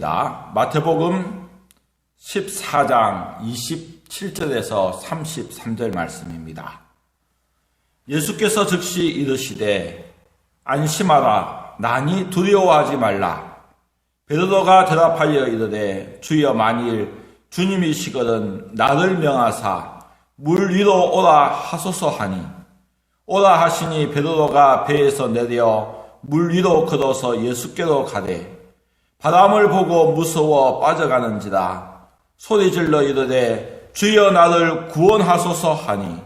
마태복음 14장 27절에서 33절 말씀입니다. 예수께서 즉시 이르시되 안심하라 나니 두려워하지 말라. 베드로가 대답하여 이르되 주여 만일 주님이시거든 나를 명하사 물 위로 오라 하소서 하니 오라 하시니 베드로가 배에서 내려 물 위로 걸어서 예수께로 가되 바람을 보고 무서워 빠져가는지라 소리질러 이르되 주여 나를 구원하소서 하니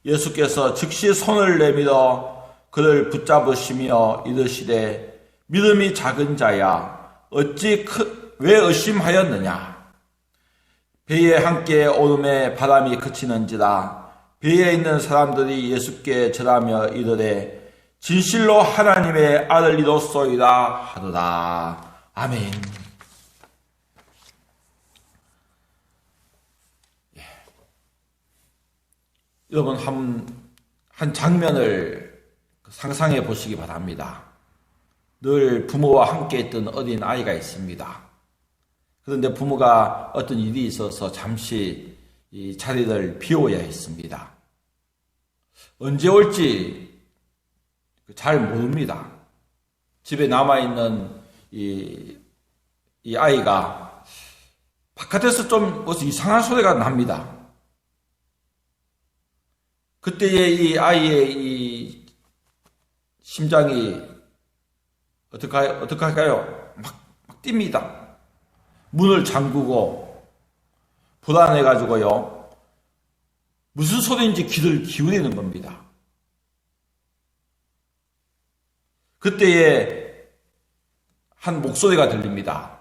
예수께서 즉시 손을 내밀어 그를 붙잡으시며 이르시되 믿음이 작은 자야 어찌 왜 의심하였느냐. 배에 함께 오름에 바람이 그치는지라 배에 있는 사람들이 예수께 절하며 이르되 진실로 하나님의 아들이로소이다 하더라. 아멘. 여러분 한 장면을 상상해 보시기 바랍니다. 늘 부모와 함께 있던 어린 아이가 있습니다. 그런데 부모가 어떤 일이 있어서 잠시 이 자리를 비워야 했습니다. 언제 올지 잘 모릅니다. 집에 남아있는 이 아이가 바깥에서 좀 무슨 이상한 소리가 납니다. 그때의 이 아이의 이 심장이 어떻게 할까요? 막 뜁니다. 문을 잠그고 불안해가지고요. 무슨 소리인지 귀를 기울이는 겁니다. 그때에 한 목소리가 들립니다.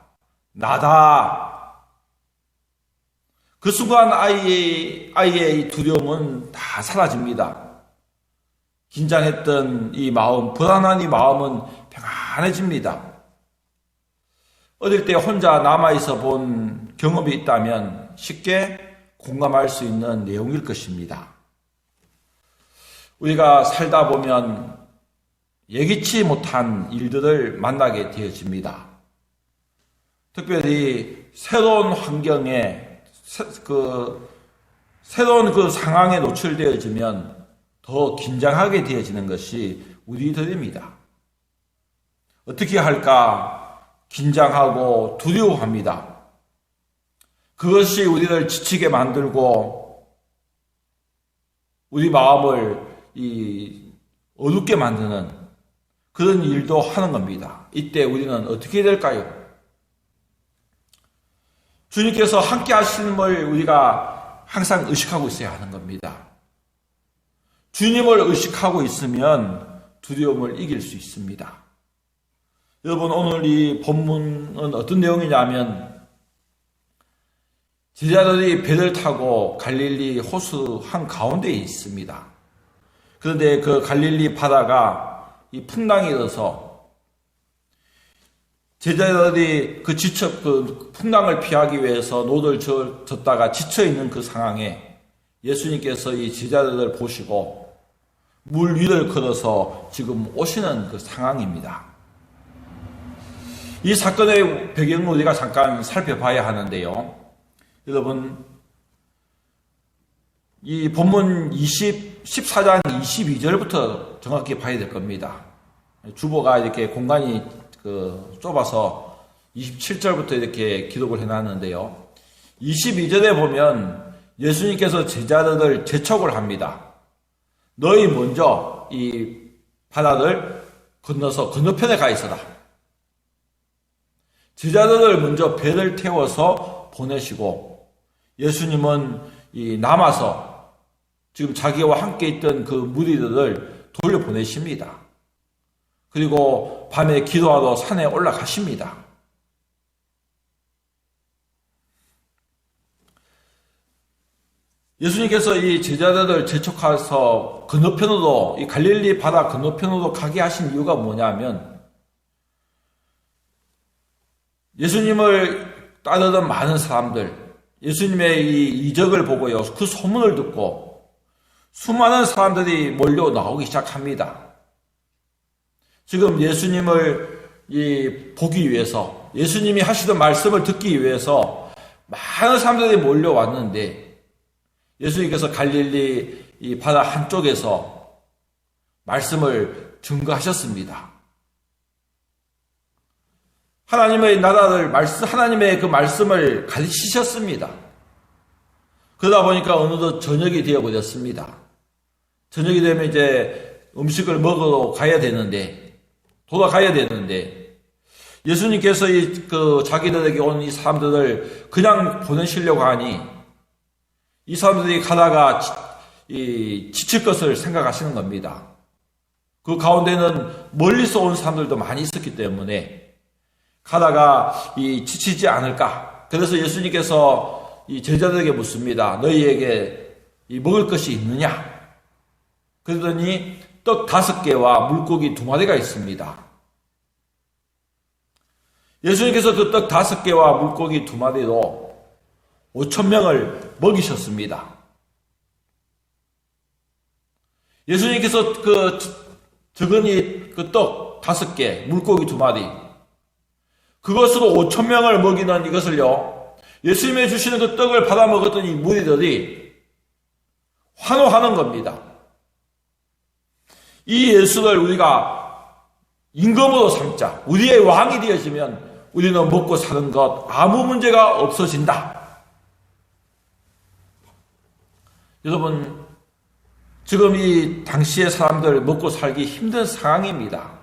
나다. 그 순간 아이의 두려움은 다 사라집니다. 긴장했던 이 마음, 불안한 이 마음은 평안해집니다. 어릴 때 혼자 남아있어 본 경험이 있다면 쉽게 공감할 수 있는 내용일 것입니다. 우리가 살다 보면 예기치 못한 일들을 만나게 되어집니다. 특별히 새로운 환경에, 새로운 그 상황에 노출되어지면 더 긴장하게 되어지는 것이 우리들입니다. 어떻게 할까 긴장하고 두려워합니다. 그것이 우리를 지치게 만들고 우리 마음을 어둡게 만드는 그런 일도 하는 겁니다. 이때 우리는 어떻게 될까요? 주님께서 함께 하심을 우리가 항상 의식하고 있어야 하는 겁니다. 주님을 의식하고 있으면 두려움을 이길 수 있습니다. 여러분 오늘 이 본문은 어떤 내용이냐면 제자들이 배를 타고 갈릴리 호수 한가운데에 있습니다. 그런데 그 갈릴리 바다가 이 풍랑이 일어서 제자들이 그 풍랑을 피하기 위해서 노를 젓다가 지쳐있는 그 상황에 예수님께서 이 제자들을 보시고 물 위를 걸어서 지금 오시는 그 상황입니다. 이 사건의 배경을 우리가 잠깐 살펴봐야 하는데요. 여러분, 이 본문 14장 22절부터 정확히 봐야 될 겁니다. 주보가 이렇게 공간이 좁아서 27절부터 이렇게 기록을 해놨는데요. 22절에 보면 예수님께서 제자들을 재촉을 합니다. 너희 먼저 이 바다를 건너서 건너편에 가 있어라. 제자들을 먼저 배를 태워서 보내시고 예수님은 남아서 지금 자기와 함께 있던 그 무리들을 돌려보내십니다. 그리고 밤에 기도하러 산에 올라가십니다. 예수님께서 이 제자들을 재촉해서 건너편으로 이 갈릴리 바다 건너편으로 가게 하신 이유가 뭐냐면 예수님을 따르던 많은 사람들, 예수님의 이 이적을 보고요, 그 소문을 듣고 수많은 사람들이 몰려 나오기 시작합니다. 지금 예수님을 보기 위해서 예수님이 하시던 말씀을 듣기 위해서 많은 사람들이 몰려왔는데 예수님께서 갈릴리 이 바다 한쪽에서 말씀을 증거하셨습니다. 하나님의 나라를 하나님의 그 말씀을 가르치셨습니다. 그러다 보니까 어느덧 저녁이 되어버렸습니다. 저녁이 되면 이제 음식을 먹으러 가야 되는데, 돌아가야 되는데, 예수님께서 자기들에게 온 이 사람들을 그냥 보내시려고 하니, 이 사람들이 가다가 지칠 것을 생각하시는 겁니다. 그 가운데는 멀리서 온 사람들도 많이 있었기 때문에, 가다가 지치지 않을까. 그래서 예수님께서 이 제자들에게 묻습니다. 너희에게 먹을 것이 있느냐? 그러더니 떡 5개와 물고기 2마리가 있습니다. 예수님께서 그 떡 5개와 물고기 2마리로 5,000명을 먹이셨습니다. 예수님께서 적은이 그 떡 5개, 물고기 2마리, 그것으로 5,000명을 먹이는 이것을요, 예수님이 주시는 그 떡을 받아 먹었던 이 무리들이 환호하는 겁니다. 이 예수를 우리가 임금으로 삼자, 우리의 왕이 되어지면 우리는 먹고 사는 것 아무 문제가 없어진다. 여러분, 지금 이 당시의 사람들 먹고 살기 힘든 상황입니다.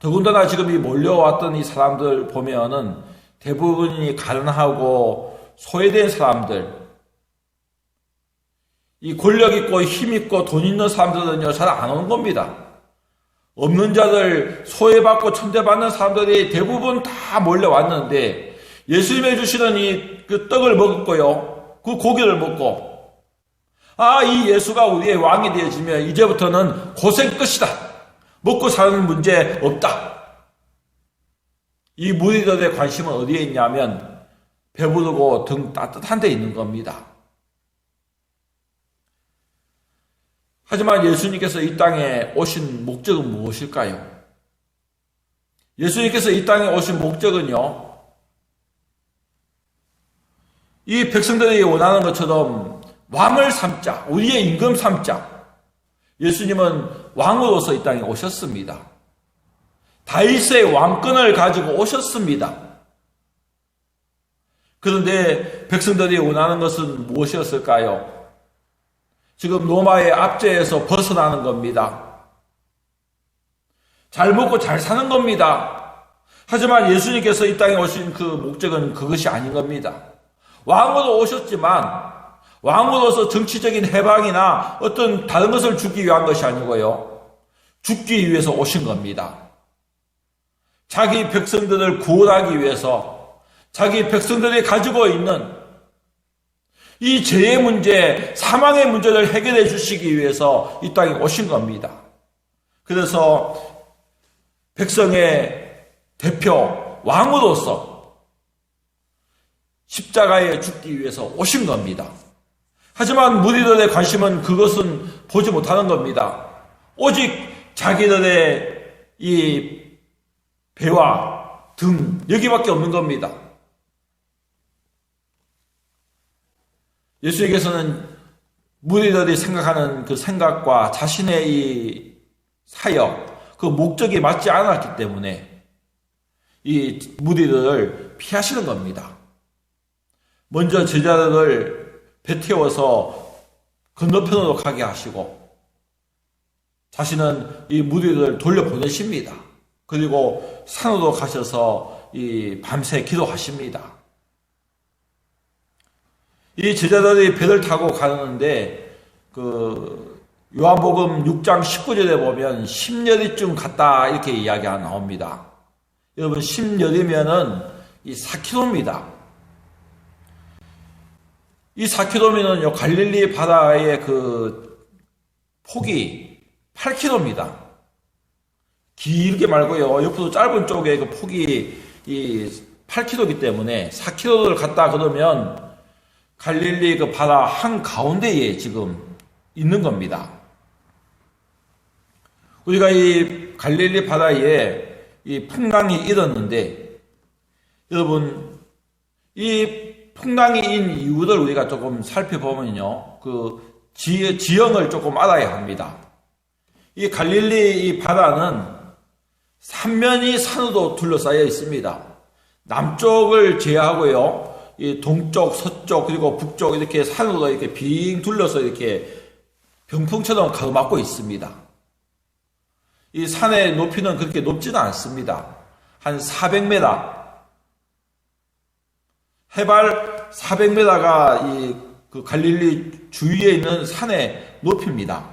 더군다나 지금 이 몰려왔던 이 사람들 보면은 대부분이 가난하고 소외된 사람들, 이 권력 있고 힘 있고 돈 있는 사람들은요, 잘 안 오는 겁니다. 없는 자들, 소외받고 천대받는 사람들이 대부분 다 몰려왔는데, 예수님이 주시는 그 떡을 먹었고요, 그 고기를 먹고, 이 예수가 우리의 왕이 되어지면 이제부터는 고생 끝이다. 먹고 사는 문제 없다. 이 무리들의 관심은 어디에 있냐면 배부르고 등 따뜻한 데 있는 겁니다. 하지만 예수님께서 이 땅에 오신 목적은 무엇일까요? 예수님께서 이 땅에 오신 목적은요, 이 백성들이 원하는 것처럼 왕을 삼자, 우리의 임금 삼자. 예수님은 왕으로서 이 땅에 오셨습니다. 다윗의 왕권을 가지고 오셨습니다. 그런데 백성들이 원하는 것은 무엇이었을까요? 지금 로마의 압제에서 벗어나는 겁니다. 잘 먹고 잘 사는 겁니다. 하지만 예수님께서 이 땅에 오신 그 목적은 그것이 아닌 겁니다. 왕으로 오셨지만 왕으로서 정치적인 해방이나 어떤 다른 것을 주기 위한 것이 아니고요, 죽기 위해서 오신 겁니다. 자기 백성들을 구원하기 위해서 자기 백성들이 가지고 있는 이 죄의 문제, 사망의 문제를 해결해 주시기 위해서 이 땅에 오신 겁니다. 그래서 백성의 대표 왕으로서 십자가에 죽기 위해서 오신 겁니다. 하지만 무리들의 관심은 그것은 보지 못하는 겁니다. 오직 자기들의 이 배와 등, 여기밖에 없는 겁니다. 예수님께서는 무리들이 생각하는 그 생각과 자신의 이 사역, 그 목적이 맞지 않았기 때문에 이 무리들을 피하시는 겁니다. 먼저 제자들을 배 태워서 건너편으로 가게 하시고 자신은 이 무리들을 돌려보내십니다. 그리고 산으로 가셔서 이 밤새 기도하십니다. 이 제자들이 배를 타고 가는데 그 요한복음 6장 19절에 보면 10여리쯤 갔다 이렇게 이야기가 나옵니다. 여러분 10여리면은 이 4km입니다. 이 4km면요 갈릴리 바다의 그 폭이 8km입니다. 길게 말고요 옆으로 짧은 쪽에 그 폭이 이 8km이기 때문에 4km를 갔다 그러면 갈릴리 그 바다 한 가운데에 지금 있는 겁니다. 우리가 이 갈릴리 바다에 이 풍랑이 일었는데 여러분, 이 풍랑인 이유를 우리가 조금 살펴보면요, 지형을 조금 알아야 합니다. 이 갈릴리 이 바다는 삼면이 산으로 둘러싸여 있습니다. 남쪽을 제외하고요, 이 동쪽, 서쪽, 그리고 북쪽 이렇게 산으로 이렇게 빙 둘러서 이렇게 병풍처럼 가로막고 있습니다. 이 산의 높이는 그렇게 높지는 않습니다. 한 400m, 해발 400m가 그 갈릴리 주위에 있는 산의 높이입니다.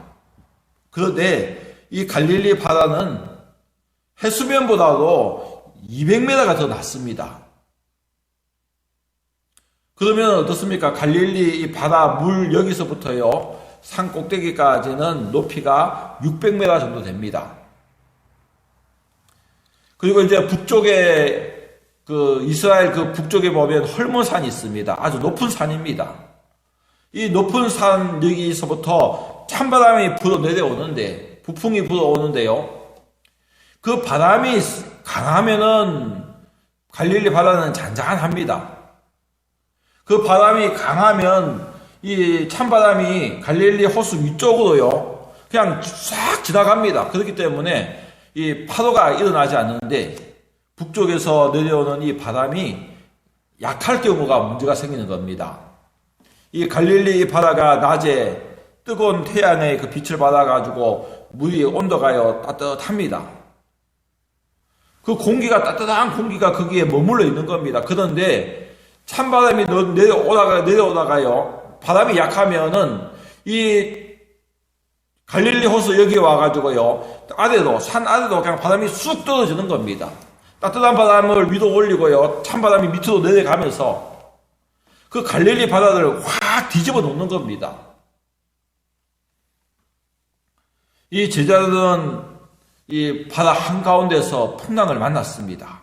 그런데 이 갈릴리 바다는 해수면보다도 200m가 더 낮습니다. 그러면 어떻습니까? 갈릴리 이 바다 물 여기서부터요, 산 꼭대기까지는 높이가 600m 정도 됩니다. 그리고 이제 북쪽에 이스라엘 북쪽에 보면 헐몬산이 있습니다. 아주 높은 산입니다. 이 높은 산 여기서부터 찬바람이 불어 내려오는데, 부풍이 불어오는데요, 그 바람이 강하면은 갈릴리 바다는 잔잔합니다. 그 바람이 강하면 이 찬바람이 갈릴리 호수 위쪽으로요, 그냥 싹 지나갑니다. 그렇기 때문에 이 파도가 일어나지 않는데, 북쪽에서 내려오는 이 바람이 약할 경우가 문제가 생기는 겁니다. 이 갈릴리 바다가 낮에 뜨거운 태양의 그 빛을 받아가지고 물이 온도가요, 따뜻합니다. 그 공기가, 따뜻한 공기가 거기에 머물러 있는 겁니다. 그런데 찬바람이 내려오다가요, 바람이 약하면은 이 갈릴리 호수 여기에 와가지고요, 산 아래로 그냥 바람이 쑥 떨어지는 겁니다. 따뜻한 바람을 위로 올리고요, 찬바람이 밑으로 내려가면서 그 갈릴리 바다를 확 뒤집어 놓는 겁니다. 이 제자들은 이 바다 한가운데서 풍랑을 만났습니다.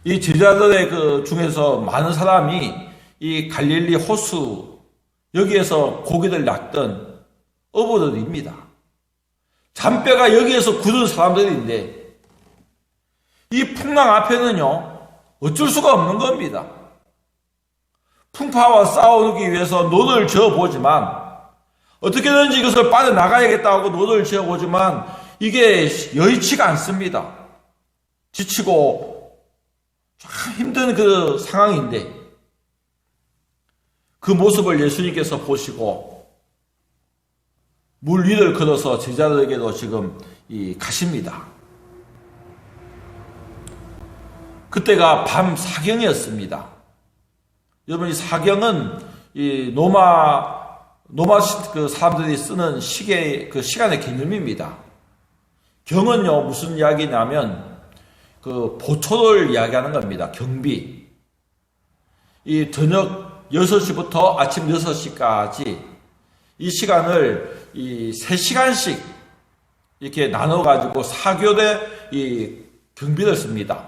이 제자들의 중에서 많은 사람이 이 갈릴리 호수 여기에서 고기를 낚던 어부들입니다. 잔뼈가 여기에서 굳은 사람들인데, 이 풍랑 앞에는요, 어쩔 수가 없는 겁니다. 풍파와 싸우기 위해서 노를 저어보지만, 어떻게든지 이것을 빠져나가야겠다고 노를 지어보지만 이게 여의치가 않습니다. 지치고 참 힘든 그 상황인데, 그 모습을 예수님께서 보시고 물 위를 걸어서 제자들에게도 지금 가십니다. 그때가 밤 사경이었습니다. 여러분, 이 사경은 이 로마 그 사람들이 쓰는 시간의 개념입니다. 경은요, 무슨 이야기냐면 그 보초를 이야기하는 겁니다. 경비. 이 저녁 6시부터 아침 6시까지 이 시간을 이 3시간씩 이렇게 나눠가지고 사교대 이 경비를 씁니다.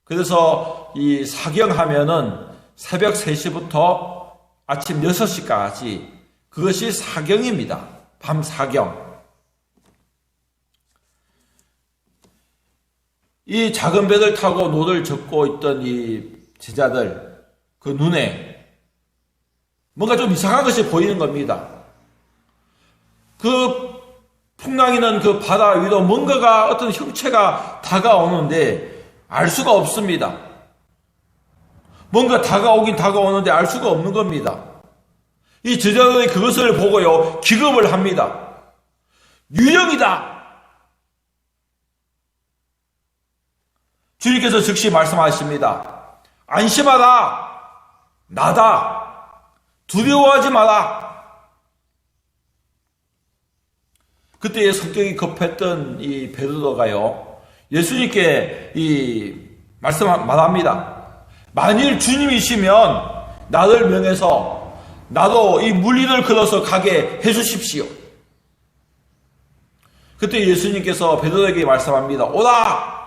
그래서 이 사경하면은 새벽 3시부터 아침 6시까지 그것이 사경입니다. 밤 사경. 이 작은 배를 타고 노를 젓고 있던 이 제자들, 그 눈에 뭔가 좀 이상한 것이 보이는 겁니다. 그 풍랑이는 그 바다 위로 뭔가가, 어떤 형체가 다가오는데 알 수가 없습니다. 뭔가 다가오는데 알 수가 없는 겁니다. 이 제자들이 그것을 보고요, 기겁을 합니다. 유령이다! 주님께서 즉시 말씀하십니다. 안심하라! 나다! 두려워하지 마라! 그때 성격이 급했던 이 베드로가요, 예수님께 말합니다. 만일 주님이시면 나를 명해서 나도 이 물 위를 걸어서 가게 해주십시오. 그때 예수님께서 베드로에게 말씀합니다. 오라!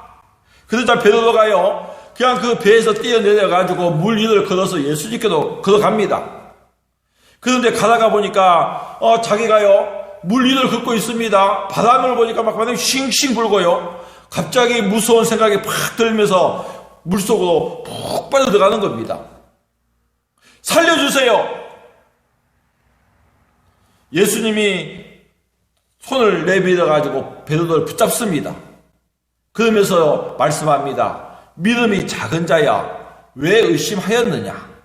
그러자 베드로가요, 그냥 그 배에서 뛰어내려가지고 물 위를 걸어서 예수님께로 걸어갑니다. 그런데 가다가 보니까 자기가요 물 위를 걷고 있습니다. 바람을 보니까 막 바람이 싱싱 불고요, 갑자기 무서운 생각이 팍 들면서 물속으로 푹 빠져들어가는 겁니다. 살려주세요! 예수님이 손을 내밀어가지고 베드로를 붙잡습니다. 그러면서 말씀합니다. 믿음이 작은 자야, 왜 의심하였느냐?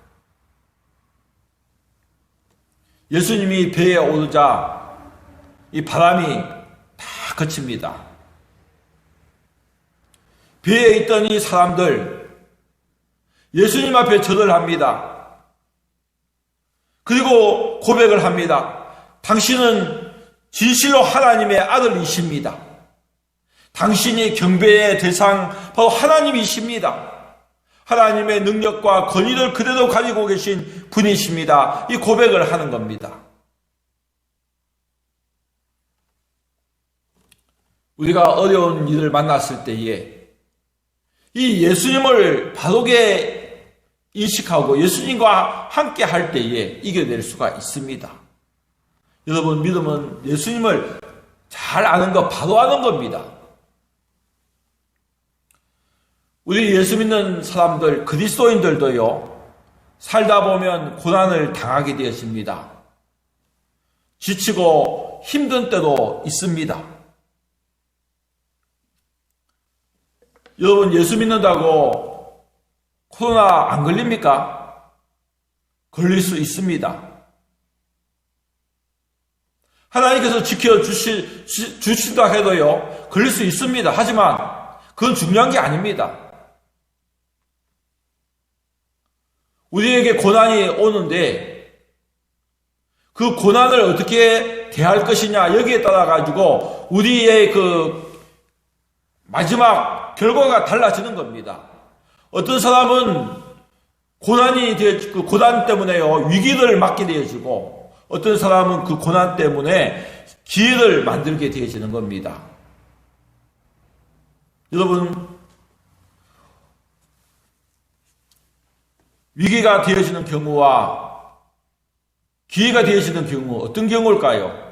예수님이 배에 오르자 이 바람이 다 그칩니다. 배에 있던 이 사람들 예수님 앞에 절을 합니다. 그리고 고백을 합니다. 당신은 진실로 하나님의 아들이십니다. 당신이 경배의 대상 바로 하나님이십니다. 하나님의 능력과 권위를 그대로 가지고 계신 분이십니다. 이 고백을 하는 겁니다. 우리가 어려운 일을 만났을 때에 이 예수님을 바르게 인식하고 예수님과 함께 할 때에 이겨낼 수가 있습니다. 여러분, 믿음은 예수님을 잘 아는 것, 바로 아는 겁니다. 우리 예수 믿는 사람들, 그리스도인들도요, 살다 보면 고난을 당하게 되었습니다. 지치고 힘든 때도 있습니다. 여러분, 예수 믿는다고 코로나 안 걸립니까? 걸릴 수 있습니다. 하나님께서 지켜주신다 해도요, 걸릴 수 있습니다. 하지만 그건 중요한 게 아닙니다. 우리에게 고난이 오는데 그 고난을 어떻게 대할 것이냐, 여기에 따라 가지고 우리의 그 마지막 결과가 달라지는 겁니다. 어떤 사람은 그 고난 때문에요, 위기를 맞게 되어지고, 어떤 사람은 그 고난 때문에 기회를 만들게 되어지는 겁니다. 여러분, 위기가 되어지는 경우와 기회가 되어지는 경우, 어떤 경우일까요?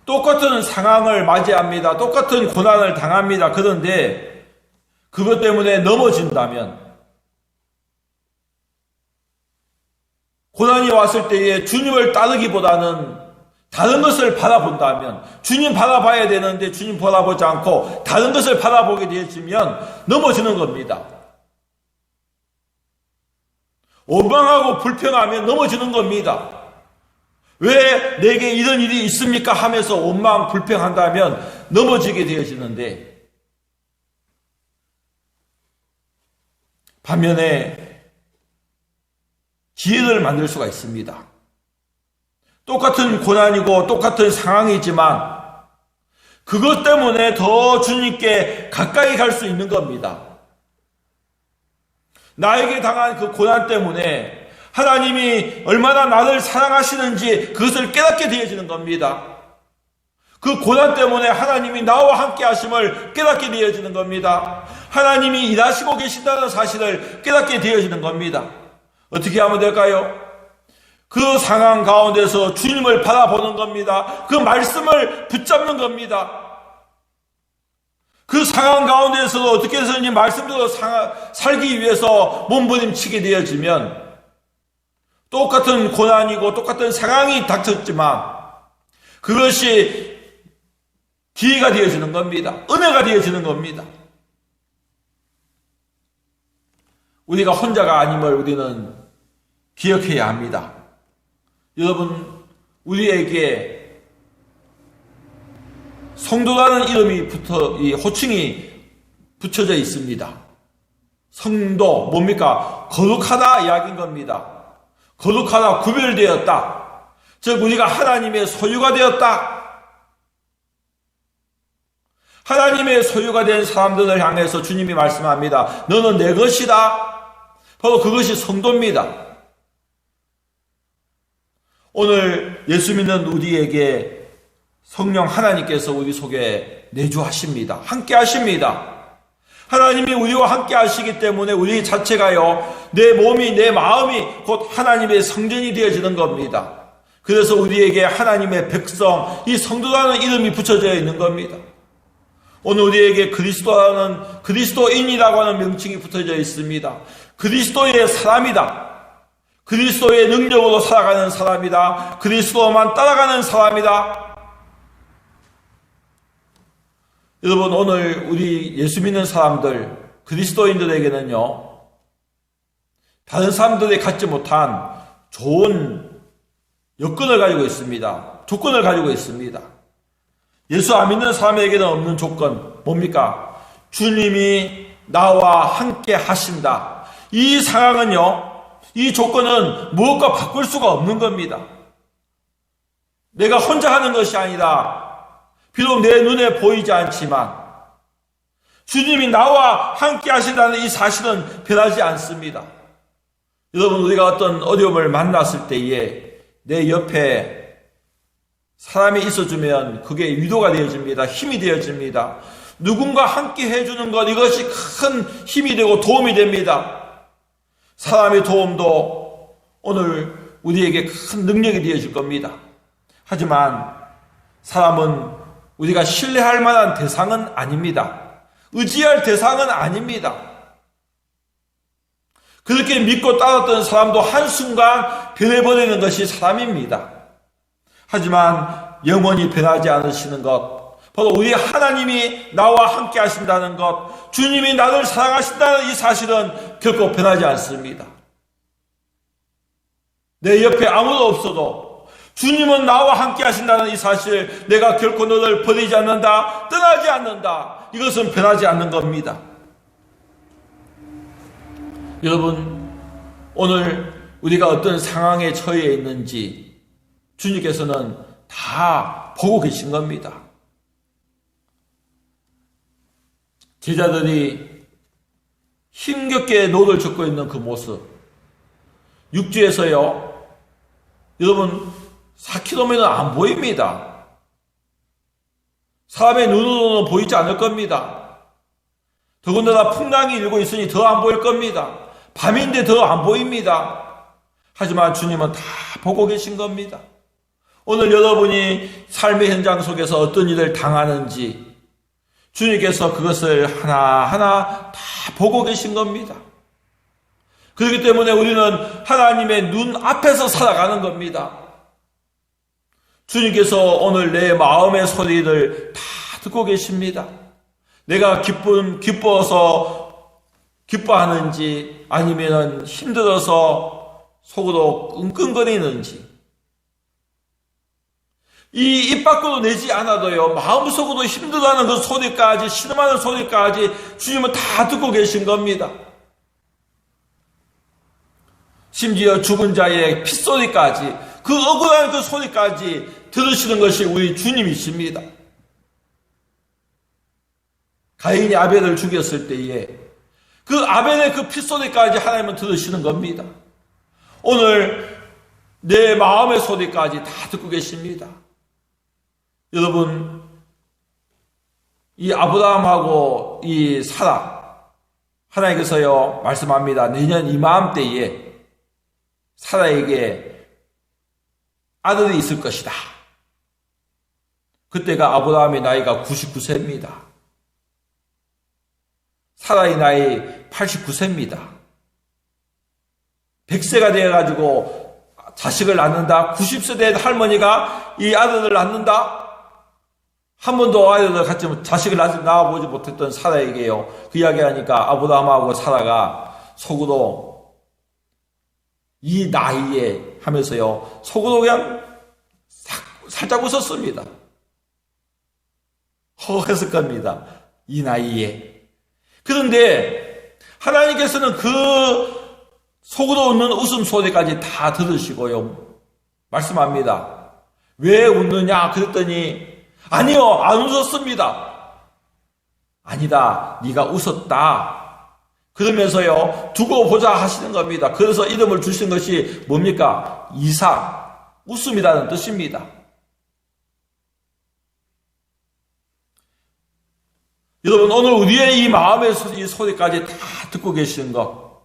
똑같은 상황을 맞이합니다. 똑같은 고난을 당합니다. 그런데 그것 때문에 넘어진다면, 고난이 왔을 때에 주님을 따르기보다는 다른 것을 바라본다면, 주님 바라봐야 되는데 주님 바라보지 않고 다른 것을 바라보게 되어지면 넘어지는 겁니다. 원망하고 불평하면 넘어지는 겁니다. 왜 내게 이런 일이 있습니까? 하면서 원망, 불평한다면 넘어지게 되어지는데, 반면에 기회를 만들 수가 있습니다. 똑같은 고난이고 똑같은 상황이지만 그것 때문에 더 주님께 가까이 갈 수 있는 겁니다. 나에게 당한 그 고난 때문에 하나님이 얼마나 나를 사랑하시는지 그것을 깨닫게 되어지는 겁니다. 그 고난 때문에 하나님이 나와 함께 하심을 깨닫게 되어지는 겁니다. 하나님이 일하시고 계신다는 사실을 깨닫게 되어지는 겁니다. 어떻게 하면 될까요? 그 상황 가운데서 주님을 바라보는 겁니다. 그 말씀을 붙잡는 겁니다. 그 상황 가운데서도 어떻게 해서든지 말씀대로 살기 위해서 몸부림치게 되어지면, 똑같은 고난이고 똑같은 상황이 닥쳤지만 그것이 기회가 되어지는 겁니다. 은혜가 되어지는 겁니다. 우리가 혼자가 아님을 우리는 기억해야 합니다. 여러분, 우리에게 성도라는 이름이 호칭이 붙여져 있습니다. 성도, 뭡니까? 거룩하다 이야기인 겁니다. 거룩하다, 구별되었다. 즉, 우리가 하나님의 소유가 되었다. 하나님의 소유가 된 사람들을 향해서 주님이 말씀합니다. 너는 내 것이다. 바로 그것이 성도입니다. 오늘 예수 믿는 우리에게 성령 하나님께서 우리 속에 내주하십니다. 함께 하십니다. 하나님이 우리와 함께 하시기 때문에 우리 자체가요, 내 몸이, 내 마음이 곧 하나님의 성전이 되어지는 겁니다. 그래서 우리에게 하나님의 백성, 이 성도라는 이름이 붙여져 있는 겁니다. 오늘 우리에게 그리스도인이라고 하는 명칭이 붙어져 있습니다. 그리스도의 사람이다. 그리스도의 능력으로 살아가는 사람이다. 그리스도만 따라가는 사람이다. 여러분, 오늘 우리 예수 믿는 사람들, 그리스도인들에게는요, 다른 사람들이 갖지 못한 좋은 여건을 가지고 있습니다. 조건을 가지고 있습니다. 예수 안 믿는 사람에게는 없는 조건, 뭡니까? 주님이 나와 함께 하신다. 이 상황은요, 이 조건은 무엇과 바꿀 수가 없는 겁니다. 내가 혼자 하는 것이 아니라 비록 내 눈에 보이지 않지만 주님이 나와 함께 하신다는 이 사실은 변하지 않습니다. 여러분, 우리가 어떤 어려움을 만났을 때에 내 옆에 사람이 있어주면 그게 위로가 되어집니다. 힘이 되어집니다. 누군가 함께 해주는 것, 이것이 큰 힘이 되고 도움이 됩니다. 사람의 도움도 오늘 우리에게 큰 능력이 되어질 겁니다. 하지만 사람은 우리가 신뢰할 만한 대상은 아닙니다. 의지할 대상은 아닙니다. 그렇게 믿고 따랐던 사람도 한순간 변해버리는 것이 사람입니다. 하지만 영원히 변하지 않으시는 것, 바로 우리 하나님이 나와 함께 하신다는 것, 주님이 나를 사랑하신다는 이 사실은 결코 변하지 않습니다. 내 옆에 아무도 없어도 주님은 나와 함께 하신다는 이 사실, 내가 결코 너를 버리지 않는다, 떠나지 않는다, 이것은 변하지 않는 겁니다. 여러분, 오늘 우리가 어떤 상황에 처해 있는지 주님께서는 다 보고 계신 겁니다. 제자들이 힘겹게 노를 젓고 있는 그 모습, 육지에서요, 여러분 4km는 안 보입니다. 사람의 눈으로는 보이지 않을 겁니다. 더군다나 풍랑이 일고 있으니 더 안 보일 겁니다. 밤인데 더 안 보입니다. 하지만 주님은 다 보고 계신 겁니다. 오늘 여러분이 삶의 현장 속에서 어떤 일을 당하는지 주님께서 그것을 하나하나 다 보고 계신 겁니다. 그렇기 때문에 우리는 하나님의 눈 앞에서 살아가는 겁니다. 주님께서 오늘 내 마음의 소리를 다 듣고 계십니다. 내가 기뻐서 기뻐하는지 아니면 힘들어서 속으로 끙끙거리는지, 이 입 밖으로 내지 않아도요, 마음속으로 힘들어하는 그 소리까지, 신음하는 소리까지 주님은 다 듣고 계신 겁니다. 심지어 죽은 자의 핏소리까지, 그 억울한 그 소리까지 들으시는 것이 우리 주님이십니다. 가인이 아벨을 죽였을 때에 그 아벨의 그 핏소리까지 하나님은 들으시는 겁니다. 오늘 내 마음의 소리까지 다 듣고 계십니다. 여러분, 이 아브라함하고 이 사라, 하나님께서요 말씀합니다. 내년 이맘때에 사라에게 아들이 있을 것이다. 그때가 아브라함의 나이가 99세입니다. 사라의 나이 89세입니다. 100세가 되어가지고 자식을 낳는다. 90세 된 할머니가 이 아들을 낳는다. 한 번도 아들을 같이 자식을 낳아보지 못했던 사라에게요, 그 이야기하니까 아브라함하고 사라가 속으로 이 나이에 하면서요, 속으로 그냥 살짝 웃었습니다. 허했을 겁니다. 이 나이에. 그런데 하나님께서는 그 속으로 웃는 웃음소리까지 다 들으시고요, 말씀합니다. 왜 웃느냐 그랬더니, 아니요, 안 웃었습니다. 아니다, 네가 웃었다. 그러면서요, 두고 보자 하시는 겁니다. 그래서 이름을 주신 것이 뭡니까? 이삭, 웃음이라는 뜻입니다. 여러분, 오늘 우리의 이 마음의 이 소리까지 다 듣고 계시는 것.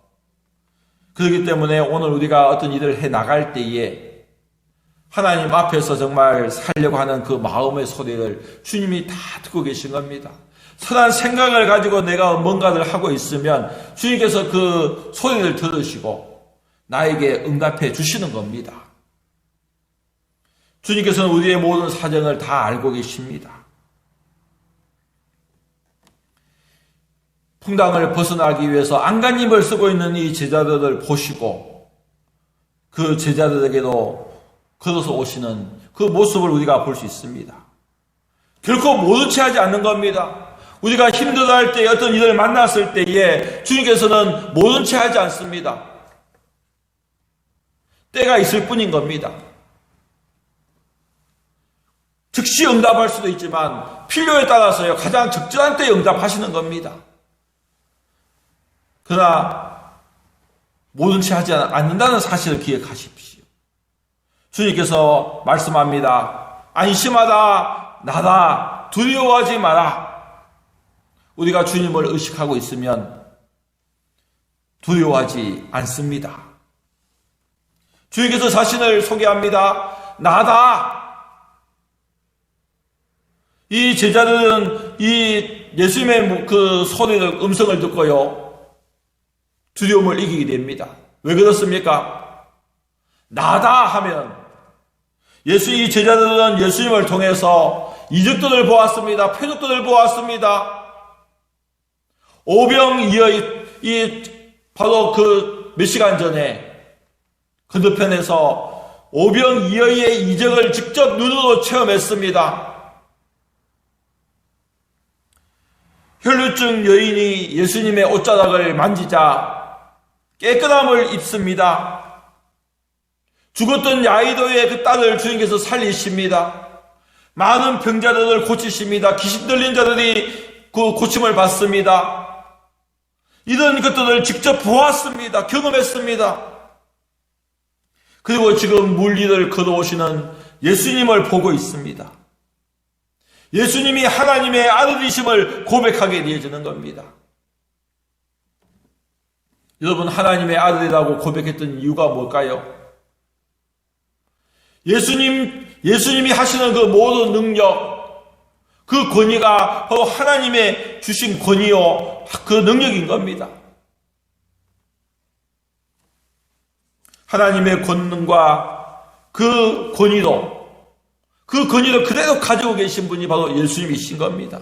그렇기 때문에 오늘 우리가 어떤 일을 해 나갈 때에 하나님 앞에서 정말 살려고 하는 그 마음의 소리를 주님이 다 듣고 계신 겁니다. 선한 생각을 가지고 내가 뭔가를 하고 있으면 주님께서 그 소리를 들으시고 나에게 응답해 주시는 겁니다. 주님께서는 우리의 모든 사정을 다 알고 계십니다. 풍당을 벗어나기 위해서 안간힘을 쓰고 있는 이 제자들을 보시고 그 제자들에게도 걸어서 오시는 그 모습을 우리가 볼 수 있습니다. 결코 모른 채 하지 않는 겁니다. 우리가 힘들어할 때 어떤 일을 만났을 때에 주님께서는 모른 채 하지 않습니다. 때가 있을 뿐인 겁니다. 즉시 응답할 수도 있지만 필요에 따라서요 가장 적절한 때에 응답하시는 겁니다. 그러나 모른 채 하지 않는다는 사실을 기억하십시오. 주님께서 말씀합니다. 안심하다 나다 두려워하지 마라. 우리가 주님을 의식하고 있으면 두려워하지 않습니다. 주님께서 자신을 소개합니다. 나다. 이 제자들은 이 예수님의 그 소리를 음성을 듣고요 두려움을 이기게 됩니다. 왜 그렇습니까? 나다 하면 이 제자들은 예수님을 통해서 이적들을 보았습니다. 표적들을 보았습니다. 오병이어의 바로 그 몇 시간 전에 건너편에서 오병이어의 이적을 직접 눈으로 체험했습니다. 혈루증 여인이 예수님의 옷자락을 만지자 깨끗함을 입습니다. 죽었던 야이로의 그 딸을 주님께서 살리십니다. 많은 병자들을 고치십니다. 귀신 들린 자들이 그 고침을 받습니다. 이런 것들을 직접 보았습니다. 경험했습니다. 그리고 지금 물 위를 걸어오시는 예수님을 보고 있습니다. 예수님이 하나님의 아들이심을 고백하게 되어지는 겁니다. 여러분, 하나님의 아들이라고 고백했던 이유가 뭘까요? 예수님이 하시는 그 모든 능력, 그 권위가 바로 하나님의 주신 권위요, 그 능력인 겁니다. 하나님의 권능과 그 권위로 그대로 가지고 계신 분이 바로 예수님이신 겁니다.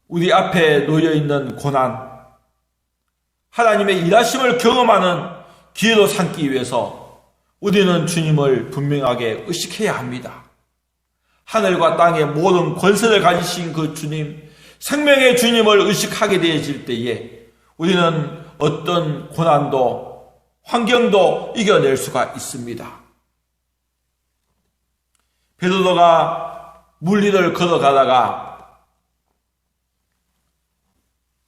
우리 앞에 놓여있는 고난, 하나님의 일하심을 경험하는 기회로 삼기 위해서 우리는 주님을 분명하게 의식해야 합니다. 하늘과 땅의 모든 권세를 가지신 그 주님, 생명의 주님을 의식하게 되어질 때에 우리는 어떤 고난도 환경도 이겨낼 수가 있습니다. 베드로가 물 위를 걸어가다가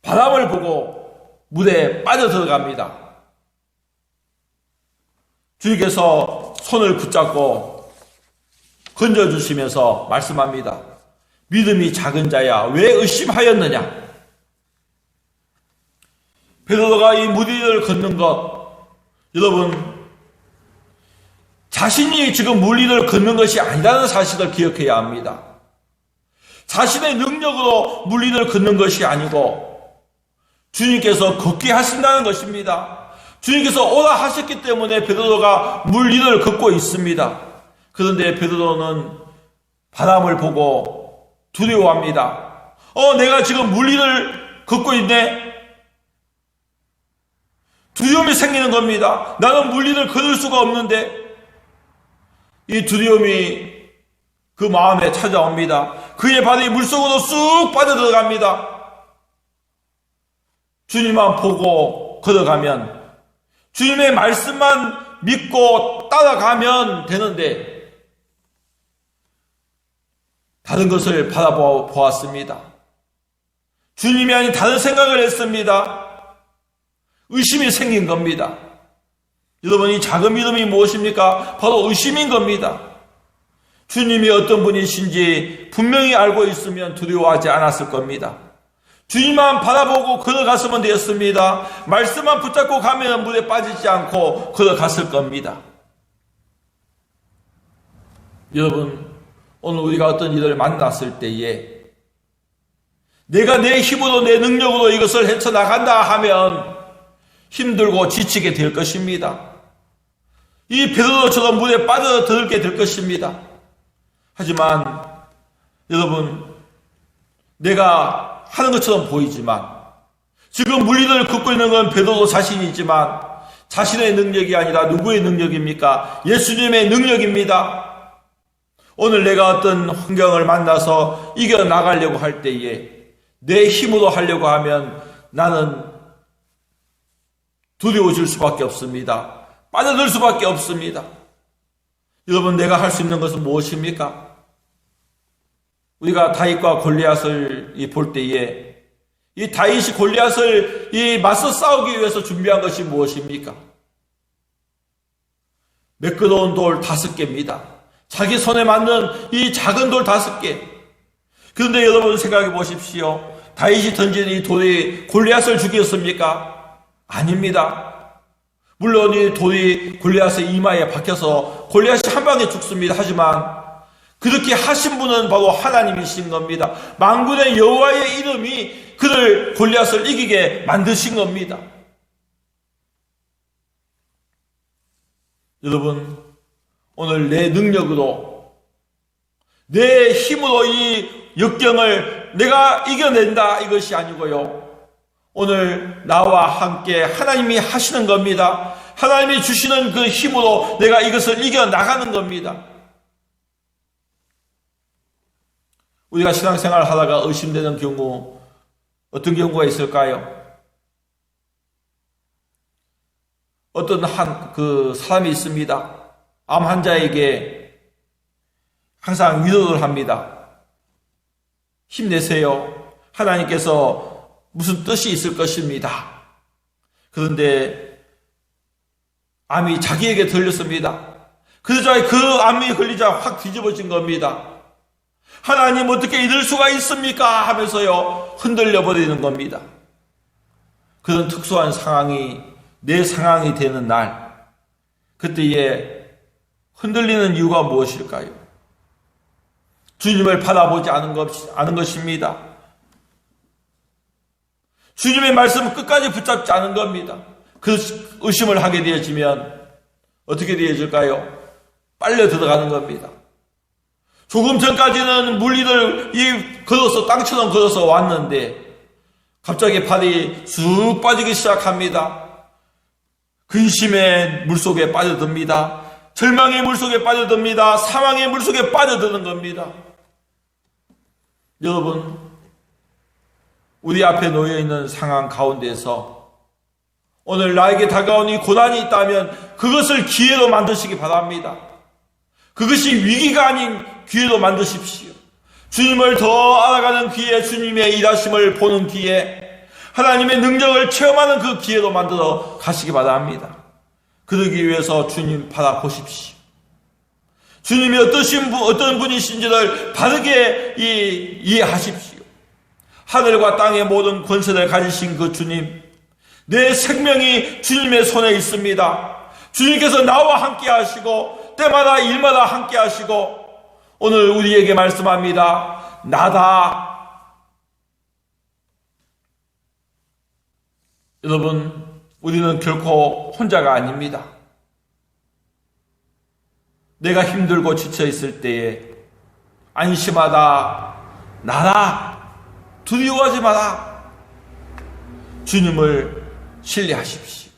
바람을 보고 물에 빠져들어갑니다. 주님께서 손을 붙잡고 건져주시면서 말씀합니다. 믿음이 작은 자야, 왜 의심하였느냐? 베드로가 이 물 위를 걷는 것, 여러분, 자신이 지금 물 위를 걷는 것이 아니라는 사실을 기억해야 합니다. 자신의 능력으로 물 위를 걷는 것이 아니고 주님께서 걷게 하신다는 것입니다. 주님께서 오라 하셨기 때문에 베드로가 물 위를 걷고 있습니다. 그런데 베드로는 바람을 보고 두려워합니다. 내가 지금 물 위를 걷고 있네? 두려움이 생기는 겁니다. 나는 물 위를 걸을 수가 없는데 이 두려움이 그 마음에 찾아옵니다. 그의 발이 물속으로 쑥 빠져들어갑니다. 주님만 보고 걸어가면, 주님의 말씀만 믿고 따라가면 되는데 다른 것을 바라보았습니다. 주님이 아닌 다른 생각을 했습니다. 의심이 생긴 겁니다. 여러분, 이 작은 믿음이 무엇입니까? 바로 의심인 겁니다. 주님이 어떤 분이신지 분명히 알고 있으면 두려워하지 않았을 겁니다. 주님만 바라보고 걸어갔으면 되었습니다. 말씀만 붙잡고 가면 물에 빠지지 않고 걸어갔을 겁니다. 여러분, 오늘 우리가 어떤 일을 만났을 때에 내가 내 힘으로 내 능력으로 이것을 헤쳐나간다 하면 힘들고 지치게 될 것입니다. 이 베드로처럼 물에 빠져들게 될 것입니다. 하지만 여러분, 내가 하는 것처럼 보이지만 지금 물리를 긋고 있는 건 베드로 자신이지만 자신의 능력이 아니라 누구의 능력입니까? 예수님의 능력입니다. 오늘 내가 어떤 환경을 만나서 이겨나가려고 할 때에 내 힘으로 하려고 하면 나는 두려워질 수밖에 없습니다. 빠져들 수밖에 없습니다. 여러분, 내가 할 수 있는 것은 무엇입니까? 우리가 다윗과 골리앗을 볼 때에 이 다윗이 골리앗을 맞서 싸우기 위해서 준비한 것이 무엇입니까? 매끄러운 돌 5개입니다. 자기 손에 맞는 이 작은 돌 5개. 그런데 여러분 생각해 보십시오. 다윗이 던진 이 돌이 골리앗을 죽였습니까? 아닙니다. 물론 이 돌이 골리앗의 이마에 박혀서 골리앗이 한 방에 죽습니다. 하지만 그렇게 하신 분은 바로 하나님이신 겁니다. 만군의 여호와의 이름이 그를 골리앗을 이기게 만드신 겁니다. 여러분, 오늘 내 능력으로 내 힘으로 이 역경을 내가 이겨낸다 이것이 아니고요. 오늘 나와 함께 하나님이 하시는 겁니다. 하나님이 주시는 그 힘으로 내가 이것을 이겨나가는 겁니다. 우리가 신앙생활 하다가 의심되는 경우 어떤 경우가 있을까요? 어떤 사람이 있습니다. 암 환자에게 항상 위로를 합니다. 힘내세요. 하나님께서 무슨 뜻이 있을 것입니다. 그런데 암이 자기에게 들렸습니다. 그러자 그 암이 걸리자 확 뒤집어진 겁니다. 하나님 어떻게 이럴 수가 있습니까? 하면서요 흔들려 버리는 겁니다. 그런 특수한 상황이 내 상황이 되는 날, 그때에 흔들리는 이유가 무엇일까요? 주님을 바라보지 않은 것입니다. 주님의 말씀을 끝까지 붙잡지 않은 겁니다. 그 의심을 하게 되어지면 어떻게 되어질까요? 빨려 들어가는 겁니다. 조금 전까지는 물리를 땅처럼 걸어서 왔는데 갑자기 발이 쑥 빠지기 시작합니다. 근심의 물속에 빠져듭니다. 절망의 물속에 빠져듭니다. 사망의 물속에 빠져드는 겁니다. 여러분, 우리 앞에 놓여있는 상황 가운데서 오늘 나에게 다가온 이 고난이 있다면 그것을 기회로 만드시기 바랍니다. 그것이 위기가 아닌 기회로 만드십시오. 주님을 더 알아가는 기회, 주님의 일하심을 보는 기회, 하나님의 능력을 체험하는 그 기회로 만들어 가시기 바랍니다. 그러기 위해서 주님 바라보십시오. 주님이 어떤 분이신지를 바르게 이해하십시오. 하늘과 땅의 모든 권세를 가지신 그 주님, 내 생명이 주님의 손에 있습니다. 주님께서 나와 함께 하시고 때마다 일마다 함께 하시고 오늘 우리에게 말씀합니다. 나다. 여러분, 우리는 결코 혼자가 아닙니다. 내가 힘들고 지쳐 있을 때에 안심하다. 나라. 두려워하지 마라. 주님을 신뢰하십시오.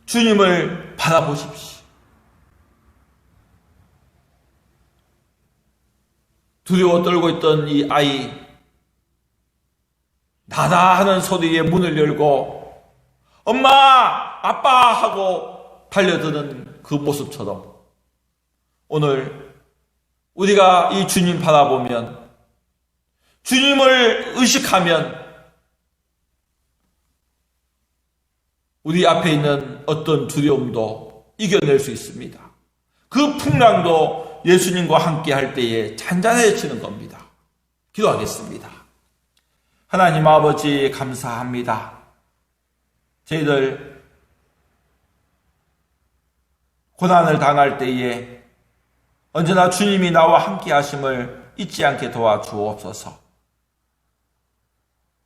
주님을 바라보십시오. 두려워 떨고 있던 이 아이, 나다 하는 소리에 문을 열고 엄마, 아빠 하고 달려드는 그 모습처럼 오늘 우리가 이 주님 바라보면, 주님을 의식하면 우리 앞에 있는 어떤 두려움도 이겨낼 수 있습니다. 그 풍랑도 예수님과 함께 할 때에 잔잔해지는 겁니다. 기도하겠습니다. 하나님 아버지, 감사합니다. 저희들 고난을 당할 때에 언제나 주님이 나와 함께 하심을 잊지 않게 도와주옵소서.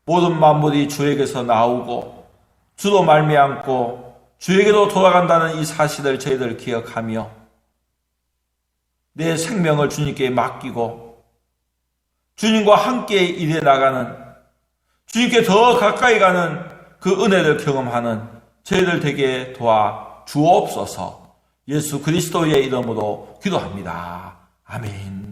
모든 만물이 주에게서 나오고 주로 말미암고 주에게로 돌아간다는 이 사실을 저희들 기억하며 내 생명을 주님께 맡기고 주님과 함께 일해 나가는, 주님께 더 가까이 가는 그 은혜를 경험하는 저희들 되게 도와주옵소서. 예수 그리스도의 이름으로 기도합니다. 아멘.